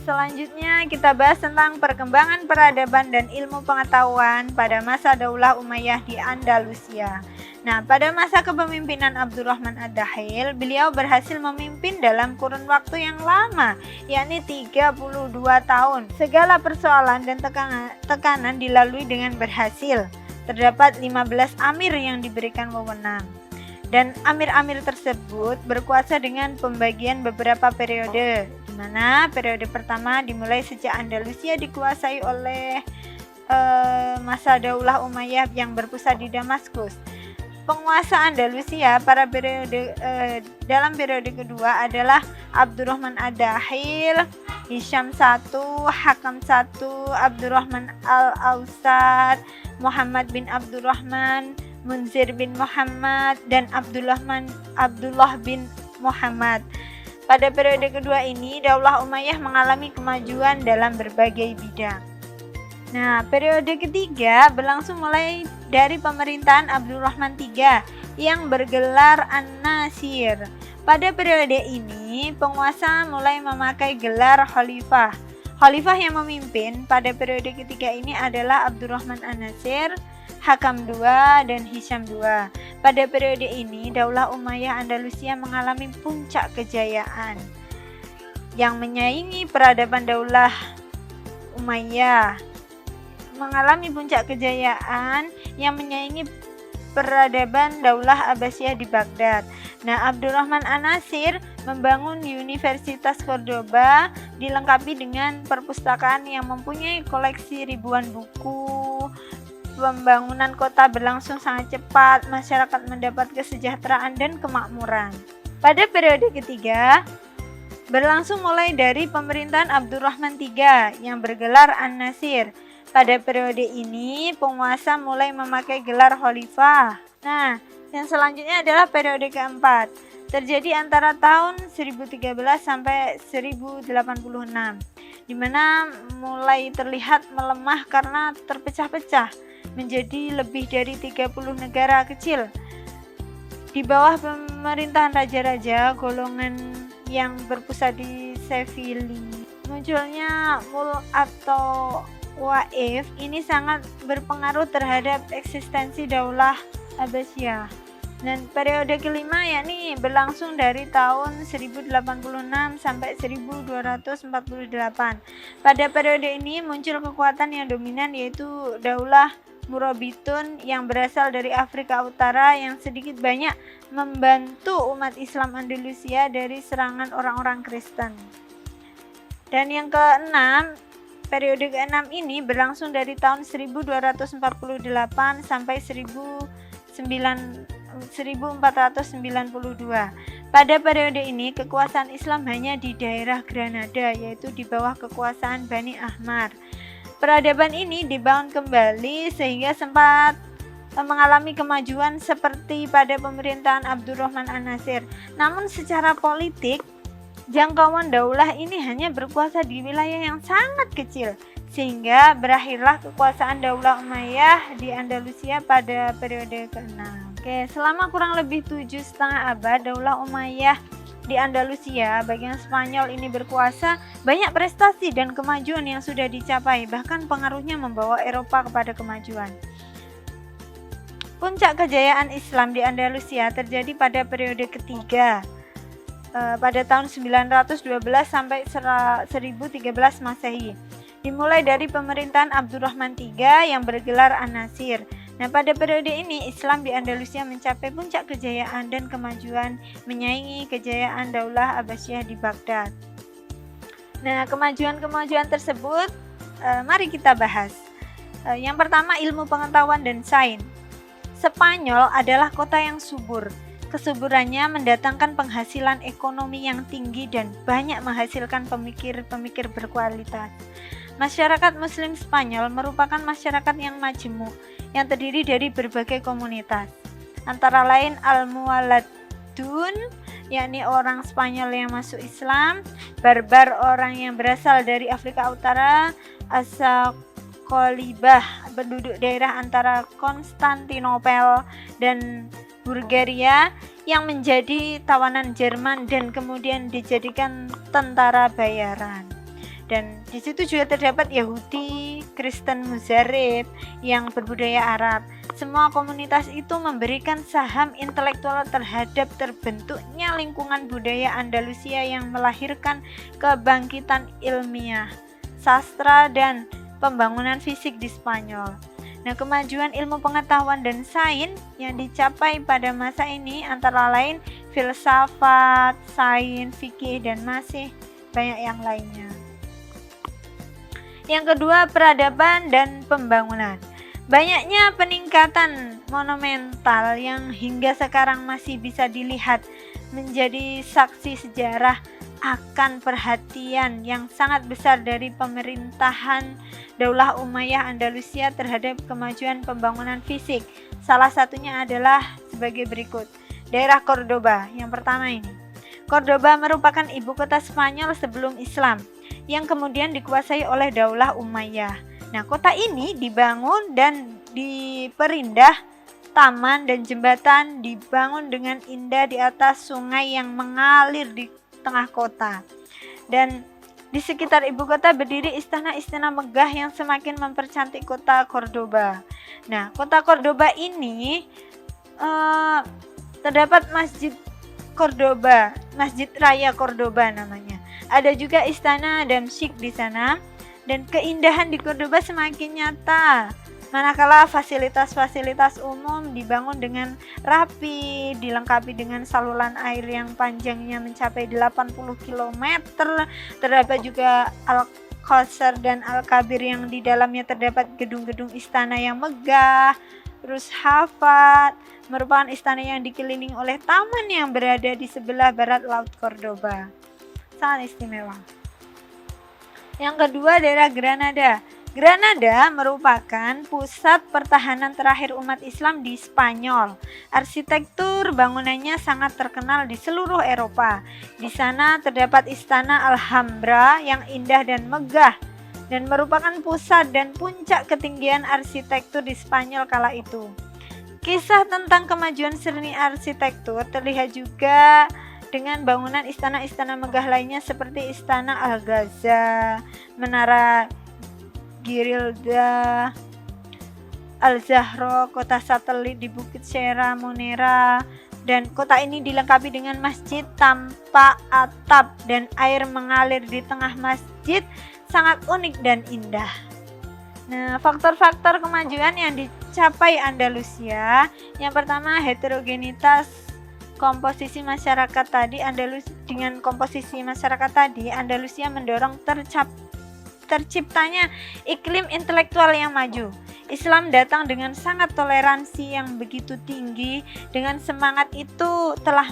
Selanjutnya kita bahas tentang perkembangan peradaban dan ilmu pengetahuan pada masa Daulah Umayyah di Andalusia. Nah, pada masa kepemimpinan Abdurrahman Ad-Dakhil, beliau berhasil memimpin dalam kurun waktu yang lama, yakni 32 tahun. Segala persoalan dan tekanan dilalui dengan berhasil. Terdapat 15 amir yang diberikan wewenang. Dan amir-amir tersebut berkuasa dengan pembagian beberapa periode, di mana periode pertama dimulai sejak Andalusia dikuasai oleh masa Daulah Umayyah yang berpusat di Damaskus. Penguasa Andalusia dalam periode kedua adalah Abdurrahman Ad-Dakhil, Hisham I, Hakam I, Abdurrahman Al-Ausad, Muhammad bin Abdurrahman, Munzir bin Muhammad, dan Abdullah bin Muhammad. Pada periode kedua ini, Daulah Umayyah mengalami kemajuan dalam berbagai bidang. Nah, periode ketiga berlangsung mulai dari pemerintahan Abdurrahman III yang bergelar An-Nasir. Pada periode ini, penguasa mulai memakai gelar khalifah. Khalifah yang memimpin pada periode ketiga ini adalah Abdurrahman An-Nasir, Hakam II, dan Hisham II. Pada periode ini, Daulah Umayyah Andalusia mengalami puncak kejayaan yang menyaingi peradaban Daulah Umayyah. Peradaban Daulah Abbasiyah di Baghdad. Nah, Abdurrahman An-Nasir membangun Universitas Cordoba, dilengkapi dengan perpustakaan yang mempunyai koleksi ribuan buku. Pembangunan kota berlangsung sangat cepat, masyarakat mendapat kesejahteraan dan kemakmuran. Pada periode ketiga, berlangsung mulai dari pemerintahan Abdurrahman III yang bergelar An-Nasir. Pada periode ini, penguasa mulai memakai gelar khalifah. Nah, yang selanjutnya adalah periode keempat. Terjadi antara tahun 1013 sampai 1086, di mana mulai terlihat melemah karena terpecah-pecah menjadi lebih dari 30 negara kecil. Di bawah pemerintahan raja-raja golongan yang berpusat di Seville, munculnya Mulk atau Waif ini sangat berpengaruh terhadap eksistensi Daulah Abbasiyah. Dan periode kelima yakni berlangsung dari tahun 1086 sampai 1248. Pada periode ini muncul kekuatan yang dominan, yaitu Daulah Murabitun yang berasal dari Afrika Utara yang sedikit banyak membantu umat Islam Andalusia dari serangan orang-orang Kristen. Dan yang keenam, periode ke-6 ini berlangsung dari tahun 1248 sampai 1492. Pada periode ini, kekuasaan Islam hanya di daerah Granada, yaitu di bawah kekuasaan Bani Ahmar. Peradaban ini dibangun kembali sehingga sempat mengalami kemajuan seperti pada pemerintahan Abdurrahman An-Nasir. Namun secara politik, jangkauan daulah ini hanya berkuasa di wilayah yang sangat kecil, sehingga berakhirlah kekuasaan Daulah Umayyah di Andalusia pada periode ke-6. Oke, selama kurang lebih 7,5 abad, Daulah Umayyah di Andalusia, bagian Spanyol ini berkuasa. Banyak prestasi dan kemajuan yang sudah dicapai, bahkan pengaruhnya membawa Eropa kepada kemajuan. Puncak kejayaan Islam di Andalusia terjadi pada periode ketiga, pada tahun 912 sampai 1013 Masehi. Dimulai dari pemerintahan Abdurrahman III yang bergelar An-Nasir. Nah, pada periode ini Islam di Andalusia mencapai puncak kejayaan dan kemajuan, menyaingi kejayaan Daulah Abbasiyah di Baghdad. Nah, kemajuan-kemajuan tersebut mari kita bahas. Yang pertama, ilmu pengetahuan dan sains. Spanyol adalah kota yang subur. Kesuburannya mendatangkan penghasilan ekonomi yang tinggi dan banyak menghasilkan pemikir-pemikir berkualitas. Masyarakat Muslim Spanyol merupakan masyarakat yang majemuk, yang terdiri dari berbagai komunitas, antara lain Al-Muwaladun, yakni orang Spanyol yang masuk Islam, Barbar, orang yang berasal dari Afrika Utara, As-Saqalibah, penduduk daerah antara Konstantinopel dan Bulgaria yang menjadi tawanan Jerman dan kemudian dijadikan tentara bayaran. Dan di situ juga terdapat Yahudi, Kristen Muzarib yang berbudaya Arab. Semua komunitas itu memberikan saham intelektual terhadap terbentuknya lingkungan budaya Andalusia yang melahirkan kebangkitan ilmiah, sastra, dan pembangunan fisik di Spanyol. Nah, kemajuan ilmu pengetahuan dan sains yang dicapai pada masa ini antara lain filsafat, sains, fikih, dan masih banyak yang lainnya. Yang kedua, peradaban dan pembangunan. Banyaknya peningkatan monumental yang hingga sekarang masih bisa dilihat menjadi saksi sejarah akan perhatian yang sangat besar dari pemerintahan Daulah Umayyah Andalusia terhadap kemajuan pembangunan fisik. Salah satunya adalah sebagai berikut. Daerah Cordoba, yang pertama ini. Cordoba merupakan ibu kota Spanyol sebelum Islam, yang kemudian dikuasai oleh Daulah Umayyah. Nah, kota ini dibangun dan diperindah, taman dan jembatan dibangun dengan indah di atas sungai yang mengalir di tengah kota. Dan di sekitar ibu kota berdiri istana-istana megah yang semakin mempercantik kota Cordoba. Nah, kota Cordoba ini terdapat Masjid Cordoba, Masjid Raya Cordoba namanya. Ada juga istana dan syik di sana, dan keindahan di Cordoba semakin nyata manakala fasilitas-fasilitas umum dibangun dengan rapi, dilengkapi dengan saluran air yang panjangnya mencapai 80 km. Terdapat juga Al-Qasr dan Al-Kabir yang di dalamnya terdapat gedung-gedung istana yang megah. Terus Hafat merupakan istana yang dikelilingi oleh taman yang berada di sebelah barat Laut Cordoba. Sangat istimewa. Yang kedua, daerah Granada. Granada merupakan pusat pertahanan terakhir umat Islam di Spanyol. Arsitektur bangunannya sangat terkenal di seluruh Eropa. Di sana terdapat istana Alhambra yang indah dan megah dan merupakan pusat dan puncak ketinggian arsitektur di Spanyol kala itu. Kisah tentang kemajuan seni arsitektur terlihat juga dengan bangunan istana-istana megah lainnya seperti Istana Al-Ghaza, Menara Girilda, Al-Zahra, kota satelit di Bukit Sierra Monera, dan kota ini dilengkapi dengan masjid tanpa atap dan air mengalir di tengah masjid, sangat unik dan indah. Nah, faktor-faktor kemajuan yang dicapai Andalusia, yang pertama heterogenitas komposisi masyarakat tadi. Dengan komposisi masyarakat tadi, Andalusia mendorong terciptanya iklim intelektual yang maju. Islam datang dengan sangat toleransi yang begitu tinggi. Dengan semangat itu telah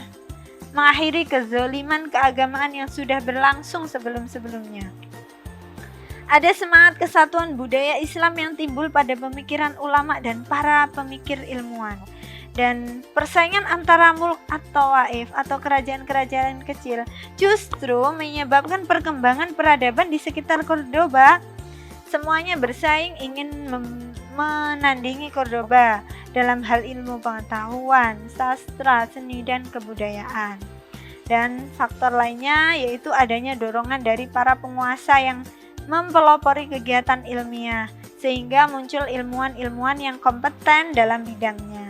mengakhiri kezaliman keagamaan yang sudah berlangsung sebelum-sebelumnya. Ada semangat kesatuan budaya Islam yang timbul pada pemikiran ulama dan para pemikir ilmuwan. Dan persaingan antara mulk atau waif atau kerajaan-kerajaan kecil justru menyebabkan perkembangan peradaban di sekitar Cordoba. Semuanya bersaing ingin menandingi Cordoba dalam hal ilmu pengetahuan, sastra, seni, dan kebudayaan. Dan faktor lainnya yaitu adanya dorongan dari para penguasa yang mempelopori kegiatan ilmiah, sehingga muncul ilmuwan-ilmuwan yang kompeten dalam bidangnya.